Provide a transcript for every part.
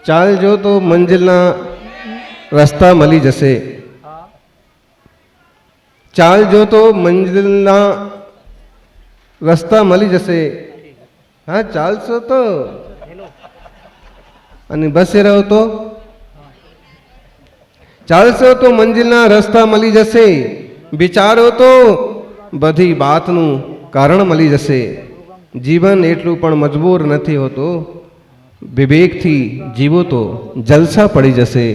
ચાલ જો તો મંજિલના રસ્તા મળી જશે. ચાલ જો તો મંજિલના રસ્તા મળી જશે. હા ચાલશો તો અને બસે રહો તો ચાલશો તો મંજિલના રસ્તા મળી જશે. વિચારો તો બધી વાતનું કારણ મળી જશે. જીવન એટલું પણ મજબૂર નથી હોતું. વિવેકથી જીવો તો જલસા પડી જશે.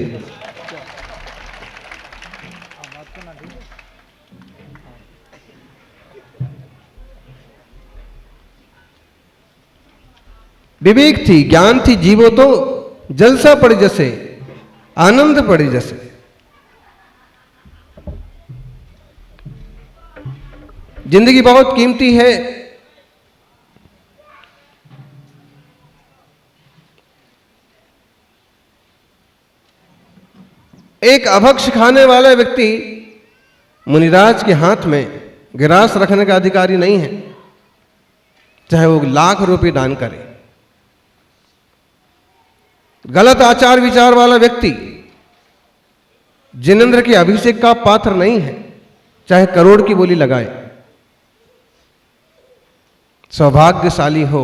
વિવેકથી જ્ઞાનથી જીવો તો જલસા પડી જશે, આનંદ પડી જશે. जिंदगी बहुत कीमती है. एक अभक्ष खाने वाला व्यक्ति मुनिराज के हाथ में गिरास रखने का अधिकारी नहीं है, चाहे वो लाख रुपए दान करे. गलत आचार विचार वाला व्यक्ति जिनेंद्र के अभिषेक का पात्र नहीं है, चाहे करोड़ की बोली लगाए. सौभाग्यशाली हो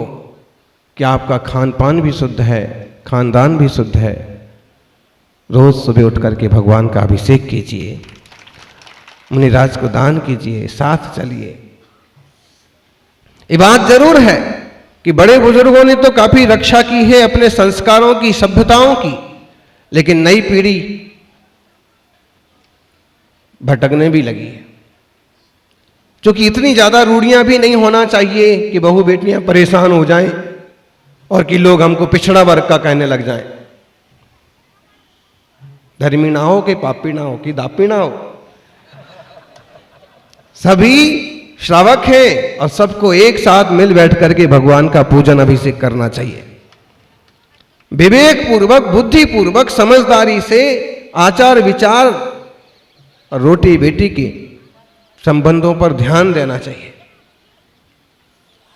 कि आपका खान पान भी शुद्ध है, खानदान भी शुद्ध है. रोज सुबह उठ करके भगवान का अभिषेक कीजिए, मुनिराज को दान कीजिए, साथ चलिए. ये बात जरूर है कि बड़े बुजुर्गों ने तो काफी रक्षा की है अपने संस्कारों की, सभ्यताओं की, लेकिन नई पीढ़ी भटकने भी लगी है. क्योंकि इतनी ज्यादा रूढ़ियां भी नहीं होना चाहिए कि बहू बेटियां परेशान हो जाएं और कि लोग हमको पिछड़ा वर्ग का कहने लग जाएं. धर्मी ना हो कि पापी ना हो कि दापी ना हो, सभी श्रावक हैं और सबको एक साथ मिल बैठ करके भगवान का पूजन अभिषेक करना चाहिए. विवेक पूर्वक, बुद्धि पूर्वक, समझदारी से आचार विचार और रोटी बेटी के संबंधों पर ध्यान देना चाहिए.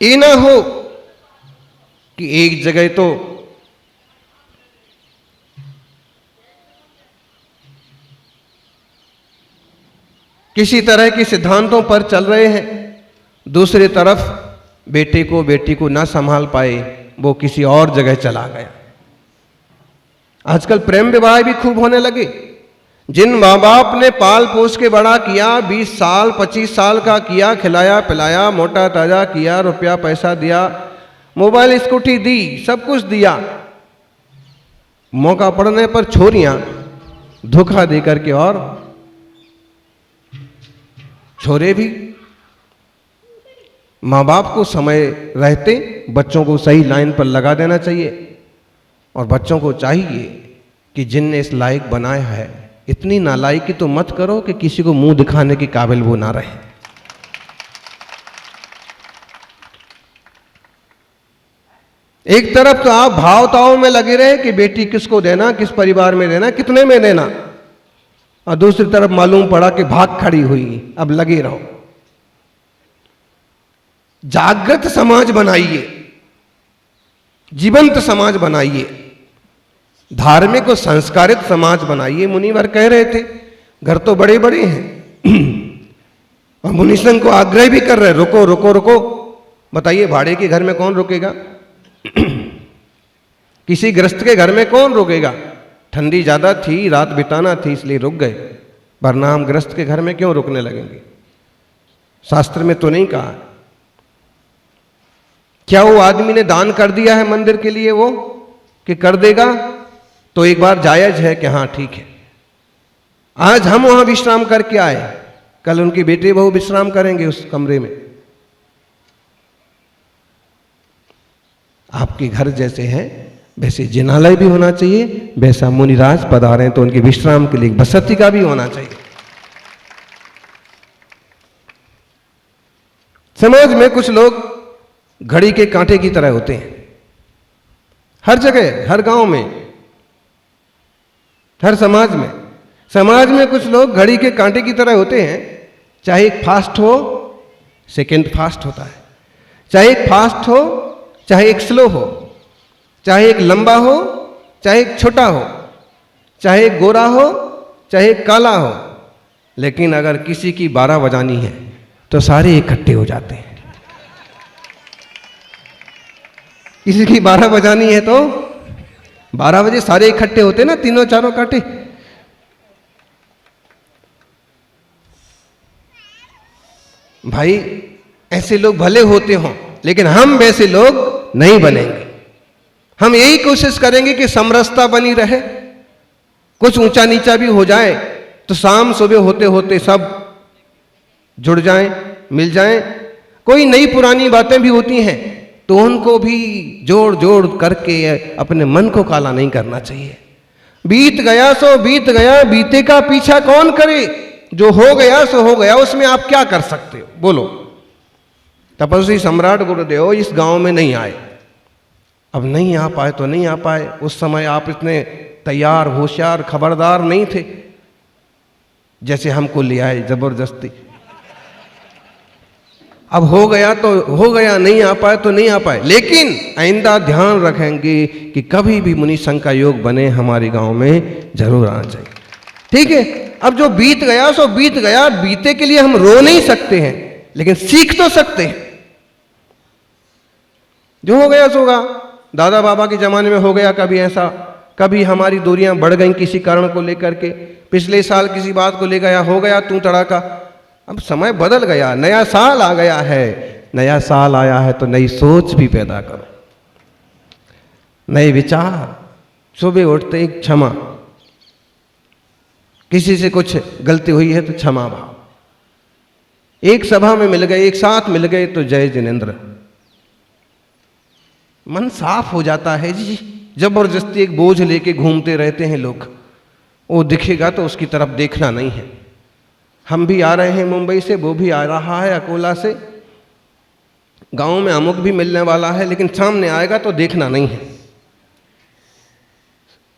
ये ना हो कि एक जगह तो किसी तरह के सिद्धांतों पर चल रहे हैं, दूसरी तरफ बेटे को बेटी को ना संभाल पाए, वो किसी और जगह चला गया. आजकल प्रेम विवाह भी खूब होने लगे. जिन माँ बाप ने पाल पोस के बड़ा किया, 20 साल 25 साल का किया, खिलाया पिलाया, मोटा ताजा किया, रुपया पैसा दिया, मोबाइल स्कूटी दी, सब कुछ दिया, मौका पड़ने पर छोरियां धोखा दे करके, और छोरे भी माँ बाप को समय रहते बच्चों को सही लाइन पर लगा देना चाहिए. और बच्चों को चाहिए कि जिनने इस लायक बनाया है, इतनी नालायकी तो मत करो कि किसी को मुंह दिखाने के काबिल वो ना रहे. एक तरफ तो आप भावताओं में लगे रहे कि बेटी किसको देना, किस परिवार में देना, कितने में देना, और दूसरी तरफ मालूम पड़ा कि भाग खड़ी हुई. अब लगे रहो. जागृत समाज बनाइए, जीवंत समाज बनाइए, धार्मिक और संस्कारित समाज बनाइए. मुनिवर कह रहे थे घर तो बड़े बड़े हैं और मुनि संघ को आग्रह भी कर रहे, रुको रुको रुको. बताइए भाड़े के घर में कौन रुकेगा? किसी गृहस्थ के घर में कौन रुकेगा? ठंडी ज्यादा थी, रात बिताना थी, इसलिए रुक गए, वरना हम गृहस्थ के घर में क्यों रुकने लगेंगे? शास्त्र में तो नहीं कहा. क्या वो आदमी ने दान कर दिया है मंदिर के लिए वो कि कर देगा तो एक बार जायज है कि हाँ ठीक है. आज हम वहां विश्राम करके आए, कल उनके बेटे बहू विश्राम करेंगे उस कमरे में. आपके घर जैसे हैं वैसे जिनालय भी होना चाहिए, वैसा मुनिराज पधारे तो उनके विश्राम के लिए बसती का भी होना चाहिए. समाज में कुछ लोग घड़ी के कांटे की तरह होते हैं. हर जगह, हर गांव में, हर समाज में कुछ लोग घड़ी के कांटे की तरह होते हैं. चाहे फास्ट हो सेकंड फास्ट होता है। चाहे एक फास्ट हो, चाहे एक स्लो हो, चाहे एक लंबा हो, चाहे एक छोटा हो, चाहे एक गोरा हो, चाहे एक काला हो, लेकिन अगर किसी की 12 बजानी है तो सारे इकट्ठे हो जाते हैं। किसी की 12 बजानी है तो 12 बजे सारे इकट्ठे होते ना, तीनों चारों काटे। भाई ऐसे लोग भले होते हों, लेकिन हम वैसे लोग नहीं बनेंगे। हम यही कोशिश करेंगे कि समरसता बनी रहे, कुछ ऊंचा नीचा भी हो जाए तो शाम सुबह होते होते सब जुड़ जाएं, मिल जाएं। कोई नई पुरानी बातें भी होती हैं तो उनको भी जोड़ जोड़ करके अपने मन को काला नहीं करना चाहिए। बीत गया सो बीत गया, बीते का पीछा कौन करे, जो हो गया सो हो गया, उसमें आप क्या कर सकते हो बोलो। तपस्वी सम्राट गुरुदेव इस गांव में नहीं आए, अब नहीं आ पाए तो नहीं आ पाए। उस समय आप इतने तैयार, होशियार, खबरदार नहीं थे जैसे हमको ले आए जबरदस्ती। अब हो गया तो हो गया, नहीं आ पाए तो नहीं आ पाए, लेकिन आइंदा ध्यान रखेंगे कि कभी भी मुनि संघ का योग बने हमारे गांव में जरूर आना चाहिए। ठीक है, अब जो बीत गया सो बीत गया। बीते के लिए हम रो नहीं सकते हैं, लेकिन सीख तो सकते हैं। जो हो गया सो होगा। दादा बाबा के जमाने में हो गया कभी ऐसा, कभी हमारी दूरियां बढ़ गई किसी कारण को लेकर के, पिछले साल किसी बात को ले गया, हो गया तू तड़ाका। अब समय बदल गया, नया साल आ गया है, नया साल आया है तो नई सोच भी पैदा करो, नए विचार। सुबह उठते ही क्षमा, किसी से कुछ गलती हुई है तो क्षमा भाव। एक सभा में मिल गए, एक साथ मिल गए तो जय जिनेंद्र। मन साफ हो जाता है जी। जबरदस्ती एक बोझ लेके घूमते रहते हैं लोग, वो दिखेगा तो उसकी तरफ देखना नहीं है। हम भी आ रहे हैं मुंबई से, वो भी आ रहा है अकोला से, गांव में अमुक भी मिलने वाला है, लेकिन सामने आएगा तो देखना नहीं है।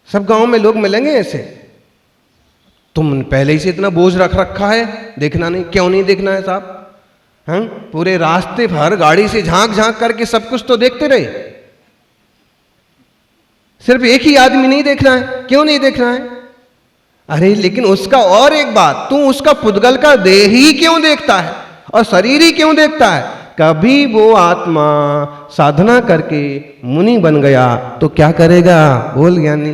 सब गांव में लोग मिलेंगे ऐसे, तुम पहले ही से इतना बोझ रख रखा है, देखना नहीं। क्यों नहीं देखना है साहब? हाँ, पूरे रास्ते भर गाड़ी से झांक झांक करके सब कुछ तो देखते रहे, सिर्फ एक ही आदमी नहीं देखना है। क्यों नहीं देखना है? अरे लेकिन उसका और एक बात, तू उसका पुद्गल का देह ही क्यों देखता है और शरीर ही क्यों देखता है? कभी वो आत्मा साधना करके मुनि बन गया तो क्या करेगा? बोल ज्ञानी।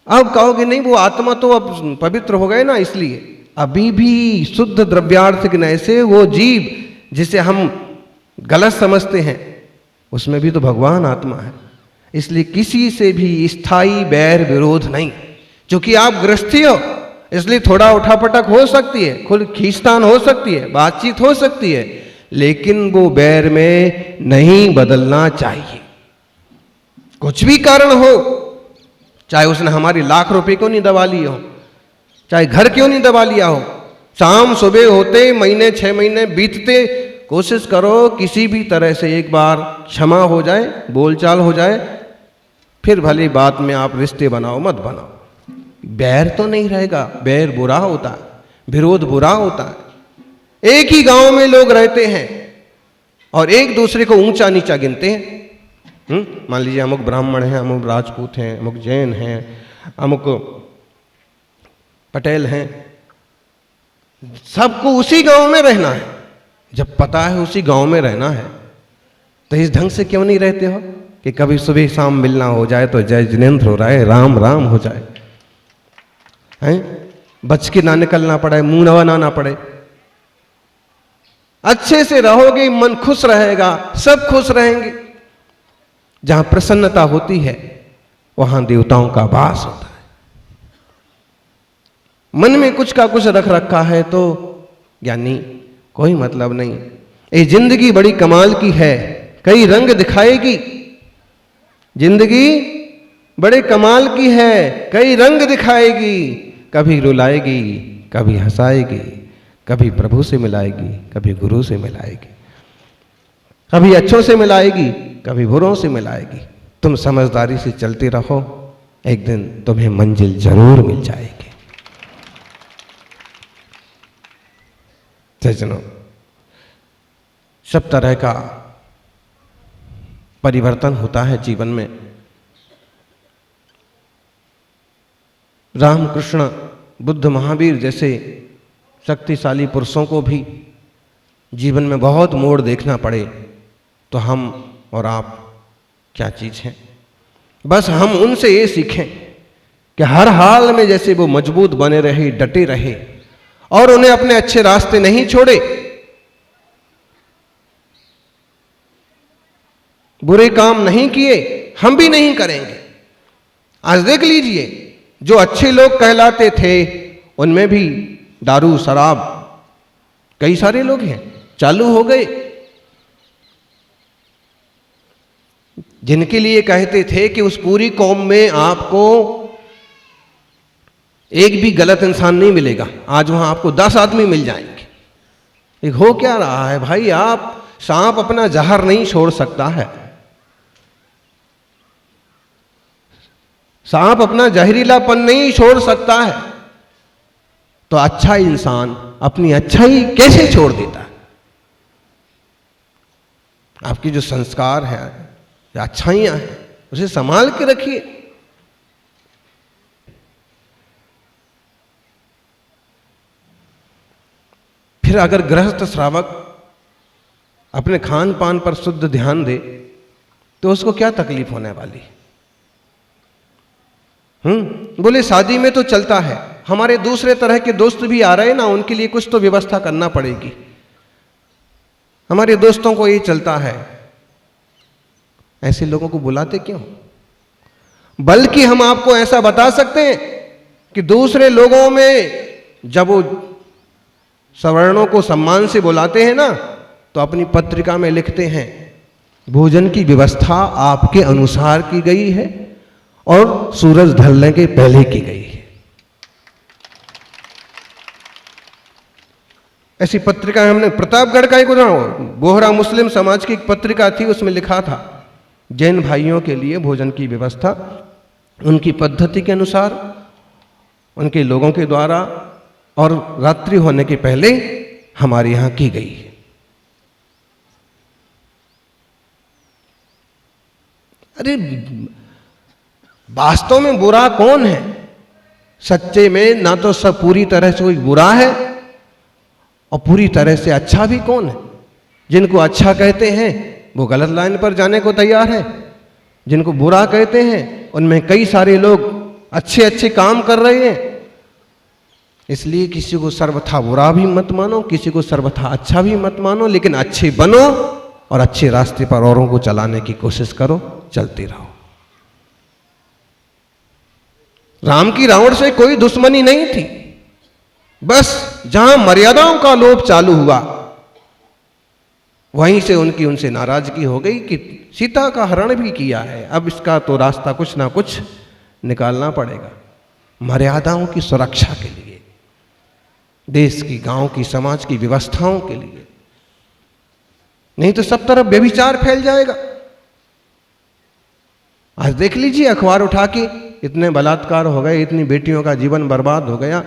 अब कहोगे नहीं वो आत्मा तो अब पवित्र हो गए ना, इसलिए अभी भी शुद्ध द्रव्यार्थ ज्ञान से वो जीव जिसे हम गलत समझते हैं उसमें भी तो भगवान आत्मा है। इसलिए किसी से भी स्थायी बैर विरोध नहीं। क्योंकि आप गृहस्थी हो इसलिए थोड़ा उठापटक हो सकती है, खुद खींचतान हो सकती है, बातचीत हो सकती है, लेकिन वो बैर में नहीं बदलना चाहिए। कुछ भी कारण हो, चाहे उसने हमारी लाख रुपए क्यों नहीं दबा लिए हो, चाहे घर क्यों नहीं दबा लिया हो, शाम सुबह होते महीने 6 महीने बीतते, कोशिश करो किसी भी तरह से एक बार क्षमा हो जाए, बोलचाल हो जाए, फिर भली बात में आप रिश्ते बनाओ मत बनाओ। बैर तो नहीं रहेगा। बैर बुरा होता है, विरोध बुरा होता है। एक ही गांव में लोग रहते हैं और एक दूसरे को ऊंचा नीचा गिनते हैं। मान लीजिए अमुक ब्राह्मण हैं, अमुक राजपूत हैं, अमुक जैन हैं, अमुक पटेल हैं, सबको उसी गांव में रहना है। जब पता है उसी गांव में रहना है तो इस ढंग से क्यों नहीं रहते हो कि कभी सुबह शाम मिलना हो जाए तो जय जिनेंद्र हो रहा है, राम राम हो जाए, हैं? बच के ना निकलना पड़े, मुंह न बनाना पड़े। अच्छे से रहोगे, मन खुश रहेगा, सब खुश रहेंगे। जहां प्रसन्नता होती है वहां देवताओं का वास होता है। मन में कुछ का कुछ रख रखा है तो यानी कोई मतलब नहीं। ये जिंदगी बड़ी कमाल की है, कई रंग दिखाएगी। जिंदगी बड़े कमाल की है, कई रंग दिखाएगी। कभी रुलाएगी, कभी हंसाएगी, कभी प्रभु से मिलाएगी, कभी गुरु से मिलाएगी, कभी अच्छों से मिलाएगी, कभी बुरों से मिलाएगी। तुम समझदारी से चलते रहो, एक दिन तुम्हें मंजिल जरूर मिल जाएगी। सज्जनों, सब तरह का परिवर्तन होता है जीवन में। रामकृष्ण, बुद्ध, महावीर जैसे शक्तिशाली पुरुषों को भी जीवन में बहुत मोड़ देखना पड़े तो हम और आप क्या चीज़ हैं। बस हम उनसे ये सीखें कि हर हाल में जैसे वो मजबूत बने रहे, डटे रहे और उन्हें अपने अच्छे रास्ते नहीं छोड़े। बुरे काम नहीं किए, हम भी नहीं करेंगे। आज देख लीजिए, जो अच्छे लोग कहलाते थे उनमें भी दारू शराब कई सारे लोग हैं चालू हो गए। जिनके लिए कहते थे कि उस पूरी कौम में आपको एक भी गलत इंसान नहीं मिलेगा, आज वहां आपको 10 आदमी मिल जाएंगे। एक हो क्या रहा है भाई, आप सांप अपना जहर नहीं छोड़ सकता है, सांप अपना जहरीलापन नहीं छोड़ सकता है, तो अच्छा इंसान अपनी अच्छाई कैसे छोड़ देता है। आपके जो संस्कार है, अच्छाइयां हैं, उसे संभाल के रखिए। फिर अगर गृहस्थ श्रावक अपने खान पान पर शुद्ध ध्यान दे तो उसको क्या तकलीफ होने वाली। बोले शादी में तो चलता है, हमारे दूसरे तरह के दोस्त भी आ रहे ना, उनके लिए कुछ तो व्यवस्था करना पड़ेगी। हमारे दोस्तों को ये चलता है, ऐसे लोगों को बुलाते क्यों। बल्कि हम आपको ऐसा बता सकते हैं कि दूसरे लोगों में जब वो सवर्णों को सम्मान से बुलाते हैं ना, तो अपनी पत्रिका में लिखते हैं भोजन की व्यवस्था आपके अनुसार की गई है और सूरज ढलने के पहले की गई है। ऐसी पत्रिका हमने प्रतापगढ़ का एक उदाहरण, बोहरा मुस्लिम समाज की एक पत्रिका थी, उसमें लिखा था जैन भाइयों के लिए भोजन की व्यवस्था उनकी पद्धति के अनुसार, उनके लोगों के द्वारा और रात्रि होने के पहले हमारे यहां की गई है। अरे वास्तव में बुरा कौन है? सच्चे में ना तो सब पूरी तरह से कोई बुरा है और पूरी तरह से अच्छा भी कौन है। जिनको अच्छा कहते हैं वो गलत लाइन पर जाने को तैयार है, जिनको बुरा कहते हैं उनमें कई सारे लोग अच्छे अच्छे काम कर रहे हैं। इसलिए किसी को सर्वथा बुरा भी मत मानो, किसी को सर्वथा अच्छा भी मत मानो, लेकिन अच्छे बनो और अच्छे रास्ते पर औरों को चलाने की कोशिश करो, चलते रहो। राम की रावण से कोई दुश्मनी नहीं थी, बस जहां मर्यादाओं का लोप चालू हुआ वहीं से उनसे नाराजगी हो गई कि सीता का हरण भी किया है, अब इसका तो रास्ता कुछ ना कुछ निकालना पड़ेगा मर्यादाओं की सुरक्षा के लिए, देश की, गांव की, समाज की व्यवस्थाओं के लिए। नहीं तो सब तरफ व्यभिचार फैल जाएगा। आज देख लीजिए अखबार उठा के, इतने बलात्कार हो गए, इतनी बेटियों का जीवन बर्बाद हो गया।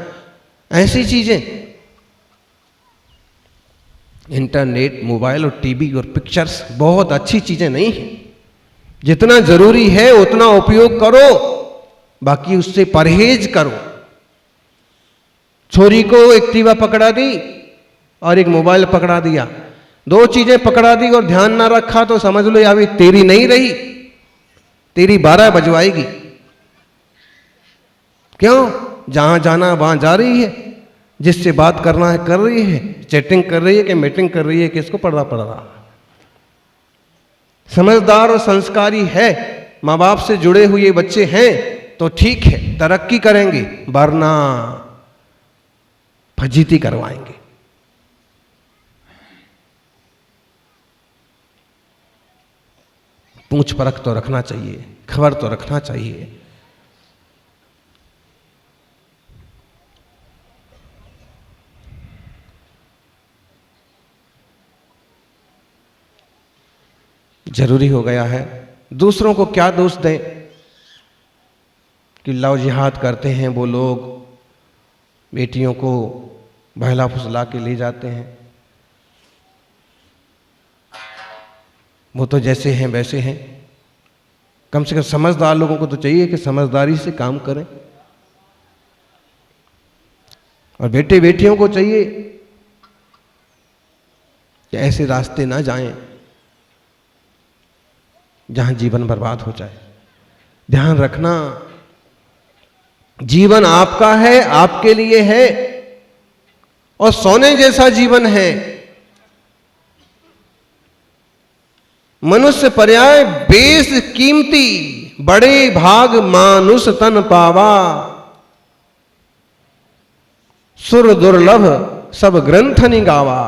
ऐसी चीजें इंटरनेट, मोबाइल और टीवी और पिक्चर्स बहुत अच्छी चीजें नहीं हैं। जितना जरूरी है उतना उपयोग करो, बाकी उससे परहेज करो। छोरी को एक्टिवा पकड़ा दी और एक मोबाइल पकड़ा दिया, दो चीजें पकड़ा दी और ध्यान ना रखा तो समझ लो अभी तेरी नहीं रही, तेरी 12 बजवाएगी। क्यों? जहां जाना वहां जा रही है, जिससे बात करना है कर रही है, चैटिंग कर रही है कि मीटिंग कर रही है, किसको पढ़ना पड़ रहा। समझदार और संस्कारी है, माँ बाप से जुड़े हुए बच्चे हैं तो ठीक है, तरक्की करेंगे, वरना फजीती करवाएंगे। पूछ परख तो रखना चाहिए, खबर तो रखना चाहिए। जरूरी हो गया है। दूसरों को क्या दोष दें कि लव जिहाद करते हैं वो लोग, बेटियों को बहला फुसला के ले जाते हैं। वो तो जैसे हैं वैसे हैं। कम से कम समझदार लोगों को तो चाहिए कि समझदारी से काम करें, और बेटे बेटियों को चाहिए कि ऐसे रास्ते ना जाएं जहां जीवन बर्बाद हो जाए। ध्यान रखना, जीवन आपका है, आपके लिए है, और सोने जैसा जीवन है। मनुष्य पर्याय बेस कीमती, बड़े भाग मानुष तन पावा। सुर दुर्लभ सब ग्रंथ निगावा।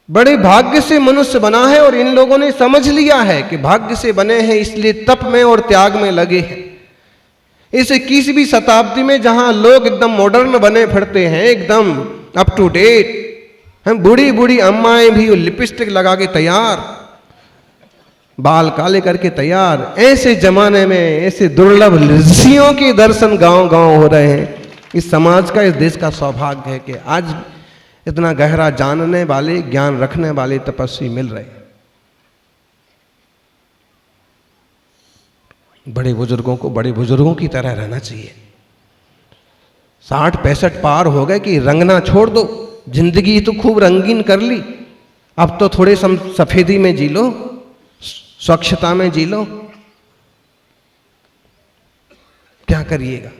बड़े भाग्य से मनुष्य बना है, और इन लोगों ने समझ लिया है कि भाग्य से बने हैं, इसलिए तप में और त्याग में लगे हैं। इस 21वीं शताब्दी में जहां लोग एकदम मॉडर्न बने फिरते हैं, एकदम अप टू डेट, हम बूढ़ी बूढ़ी अम्माएं भी लिपस्टिक लगा के तैयार, बाल काले करके तैयार, ऐसे जमाने में ऐसे दुर्लभ ऋषियों के दर्शन गांव गांव हो रहे हैं। इस समाज का, इस देश का सौभाग्य है कि आज इतना गहरा जानने वाले, ज्ञान रखने वाले तपस्वी मिल रहे हैं। बड़े बुजुर्गों को बड़े बुजुर्गों की तरह रहना चाहिए। 60-65 पार हो गए कि रंगना छोड़ दो, जिंदगी तो खूब रंगीन कर ली, अब तो थोड़े सफेदी में जी लो, स्वच्छता में जी लो। क्या करिएगा?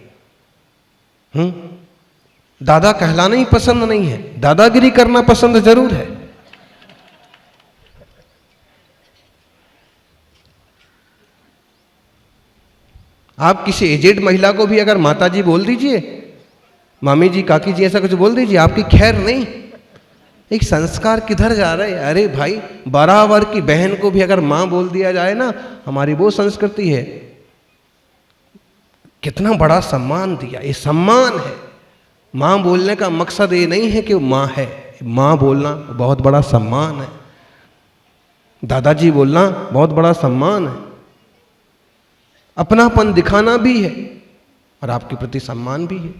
दादा कहलाना ही पसंद नहीं है, दादागिरी करना पसंद जरूर है। आप किसी एजेड महिला को भी अगर माता जी बोल दीजिए, मामी जी, काकी जी, ऐसा कुछ बोल दीजिए, आपकी खैर नहीं। एक संस्कार किधर जा रहे हैं? अरे भाई, बराबर की बहन को भी अगर मां बोल दिया जाए ना, हमारी वो संस्कृति है। कितना बड़ा सम्मान दिया, ये सम्मान है। मां बोलने का मकसद ये नहीं है कि वो मां है, मां बोलना बहुत बड़ा सम्मान है, दादाजी बोलना बहुत बड़ा सम्मान है, अपनापन दिखाना भी है और आपके प्रति सम्मान भी है।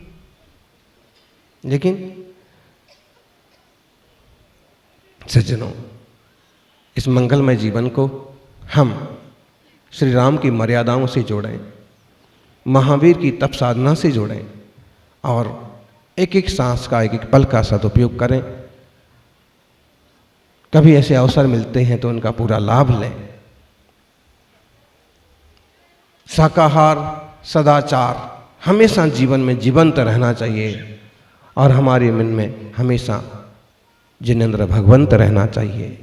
लेकिन सज्जनों, इस मंगलमय जीवन को हम श्री राम की मर्यादाओं से जोड़ें, महावीर की तप साधना से जोड़ें, और एक एक सांस का, एक एक पल का सदुपयोग करें। कभी ऐसे अवसर मिलते हैं तो उनका पूरा लाभ लें। शाकाहार, सदाचार हमेशा जीवन में जीवंत रहना चाहिए, और हमारे मन में हमेशा जिनेंद्र भगवंत रहना चाहिए।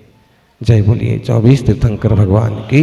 जय बोलिए 24 तीर्थंकर भगवान की।